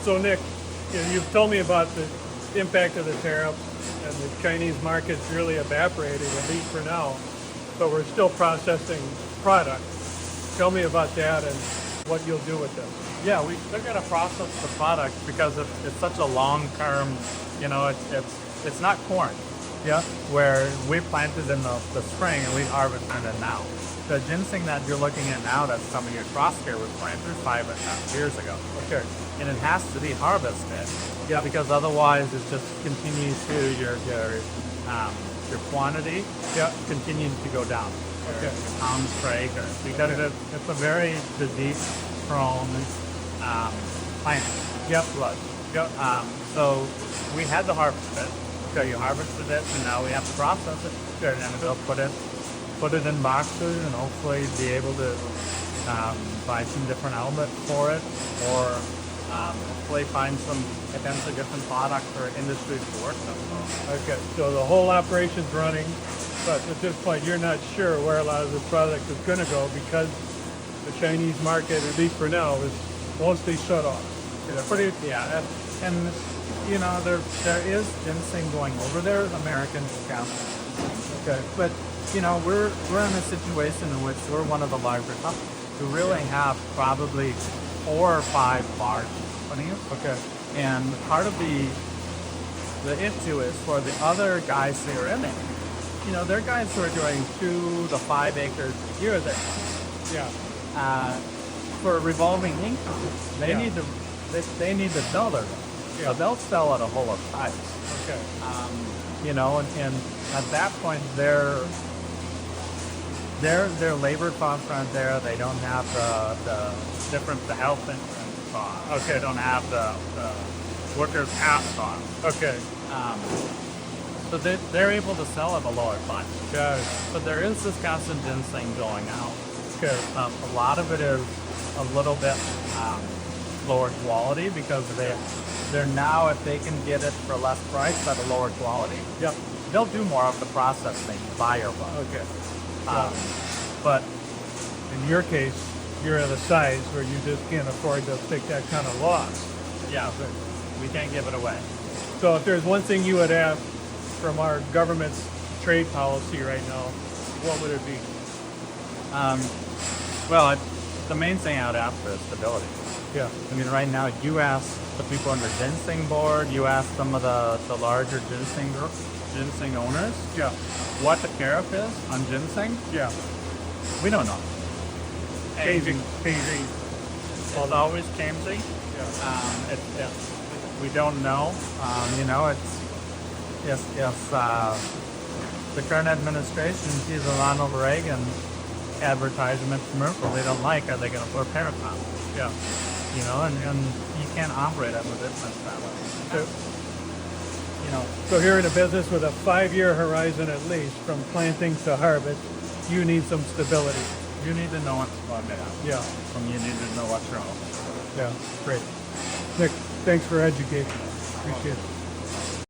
So Nick, you've told me about the impact of the tariffs and the Chinese market's really evaporated, at least for now, but we're still processing product. Tell me about that and what you'll do with this. Yeah, we still got to process the product because it's such a long-term, it's not corn. Yeah. Where we planted in the spring and we harvested it now. The ginseng that you're looking at now, that's some of your cross care was planted 5.5 years ago. Okay. And it has to be harvested. Yeah. Because otherwise it just continues to your quantity continues to go down. Okay. Your pounds per acre. Because it's a very disease-prone plant. Yep. Blood. Yep. So we had to harvest it. So you harvested it, and now we have to process it. And then we'll put it in boxes, and hopefully be able to buy some different outlets for it, or hopefully find some potentially different product or industry to work with. Okay, so the whole operation's running, but at this point you're not sure where a lot of the product is going to go because the Chinese market, at least for now, is mostly shut off. And there is ginseng going over there, American discount. Okay, but we're in a situation in which we're one of the larger companies. We really have probably 4 or 5 large companies. Okay. And part of the issue is for the other guys that are in it. They're guys who are doing 2 to 5 acres a year there. Yeah. For revolving income, they need to sell their. Yeah. So they'll sell at a whole price. Okay. And at that point, their labor costs aren't there. They don't have the health insurance costs. Okay. They don't have the workers' comp costs. Okay. So they're able to sell at a lower price. Got it. But there is this constant ginseng going out. Okay. A lot of it is a little bit lower quality because they're now, if they can get it for less price at a lower quality, Yep. they'll do more of the processing, buyer one. Okay. But In your case, you're at a size where you just can't afford to take that kind of loss. yeah, we can't give it away. So if there's one thing you would have from our government's trade policy right now, what would it be? Well, the main thing I would ask for is stability. Yeah. I mean, right now, you ask the people on the ginseng board, you ask some of the larger ginseng owners, Yeah. what the tariff is on ginseng. Yeah. We don't know. Paging. It's always changing. Yeah. We don't know. If the current administration sees a Ronald Reagan advertisement commercial they don't like, are they going to put a tariff on it? Yeah. And you can't operate as a business that way. So here in a business with a 5-year horizon at least, from planting to harvest, you need some stability. You need to know what's going on. Yeah. And you need to know what's wrong. Yeah. Great. Nick, thanks for educating. Appreciate it.